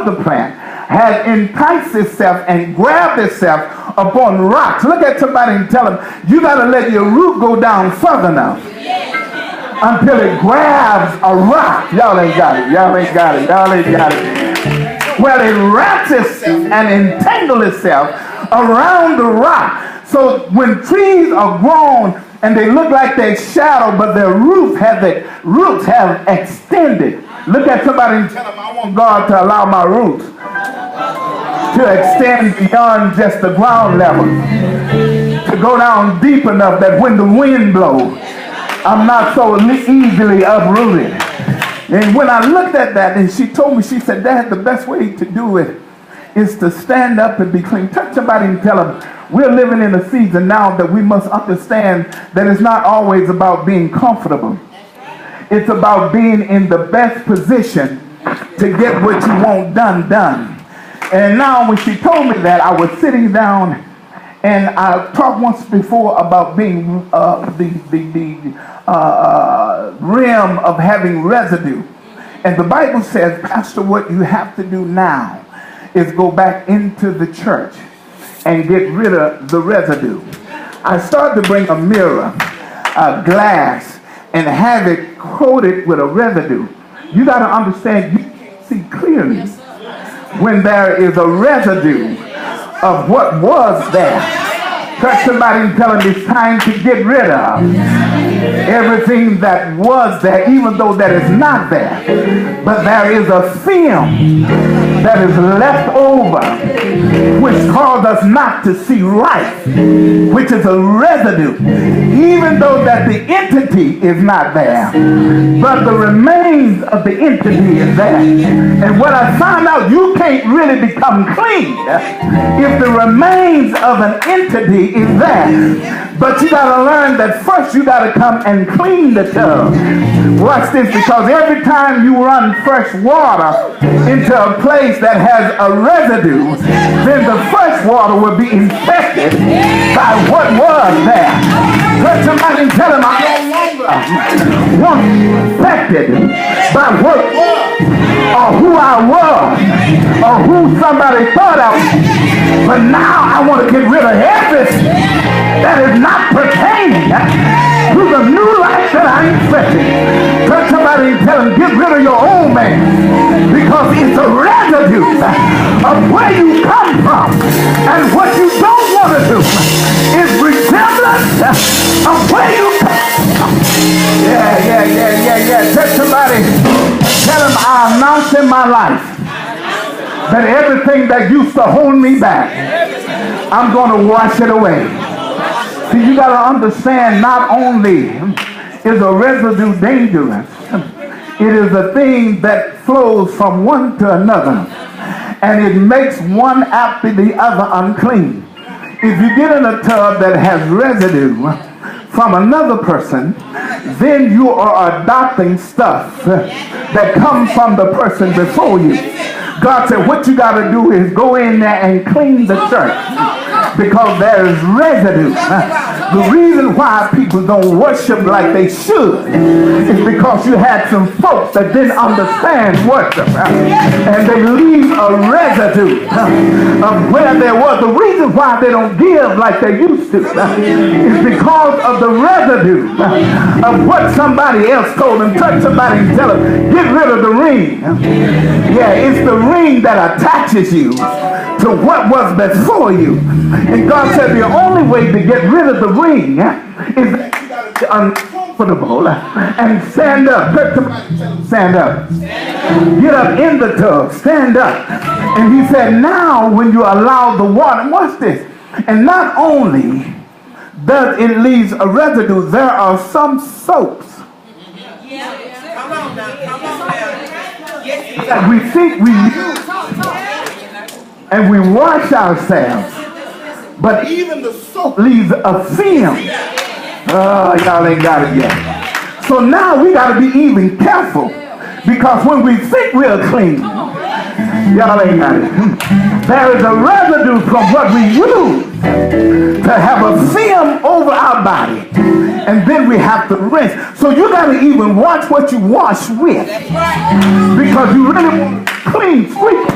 other plant has enticed itself and grabbed itself upon rocks. Look at somebody and tell them, you got to let your root go down further now until it grabs a rock. Y'all ain't got it. Y'all ain't got it. Y'all ain't got it. Well, it wraps itself and entangles itself around the rock. So when trees are grown and they look like they're shadow, but their roots have extended. Look at somebody and tell them, I want God to allow my roots to extend beyond just the ground level, to go down deep enough that when the wind blows, I'm not so easily uprooted. And when I looked at that, and she told me, she said, Dad, the best way to do it is to stand up and be clean. Touch somebody and tell them, we're living in a season now that we must understand that it's not always about being comfortable. It's about being in the best position to get what you want done. And now when she told me that, I was sitting down, and I talked once before about being the rim of having residue. And the Bible says, Pastor, what you have to do now is go back into the church and get rid of the residue. I started to bring a mirror, a glass, and have it coated with a residue. You got to understand, you can't see clearly when there is a residue of what was there. Touch somebody and tell them it's time to get rid of everything that was there, even though that is not there. But there is a film that is left over, which causes us not to see right, which is a residue, even though that the entity is not there, but the remains of the entity is there. And what I found out, you can't really become clean if the remains of an entity is there. But you got to learn that first you got to come and clean the tub. Watch this, because every time you run fresh water into a place that has a residue, then the fresh water will be infected by what was there. Let somebody tell them, I don't want to be infected by what was, or who I was, or who somebody thought I was. But now I want to get rid of everything that is not pertaining to the new life that I expected. Touch somebody and tell them, get rid of your old man, because it's a residue of where you come from, and what you don't want to do is resemblance of where you come from. Yeah. Touch somebody, tell them, I announce in my life that everything that used to hold me back, I'm going to wash it away. See, you got to understand, not only is a residue dangerous, it is a thing that flows from one to another, and it makes one after the other unclean. If you get in a tub that has residue from another person, then you are adopting stuff that comes from the person before you. God said, what you got to do is go in there and clean the church, because there is residue. The reason why people don't worship like they should is because you had some folks that didn't understand worship, and they leave a residue of where there was. The reason why they don't give like they used to is because of the residue of what somebody else told them. Touch somebody and tell them, get rid of the ring. Yeah, it's the ring that attaches you to what was before you. And God said the only way to get rid of the ring is that you got to be uncomfortable and stand up. Stand up. Get up in the tub. Stand up. And he said, now when you allow the water, watch this. And not only does it leave a residue, there are some soaps that we think we use and we wash ourselves, but even the soap leaves a film. Oh, y'all ain't got it yet. So now we got to be even careful, because when we think we're clean, y'all ain't got it. There is a residue from what we use to have a film over our body, and then we have to rinse. So you got to even watch what you wash with, because you really want clean, sweet.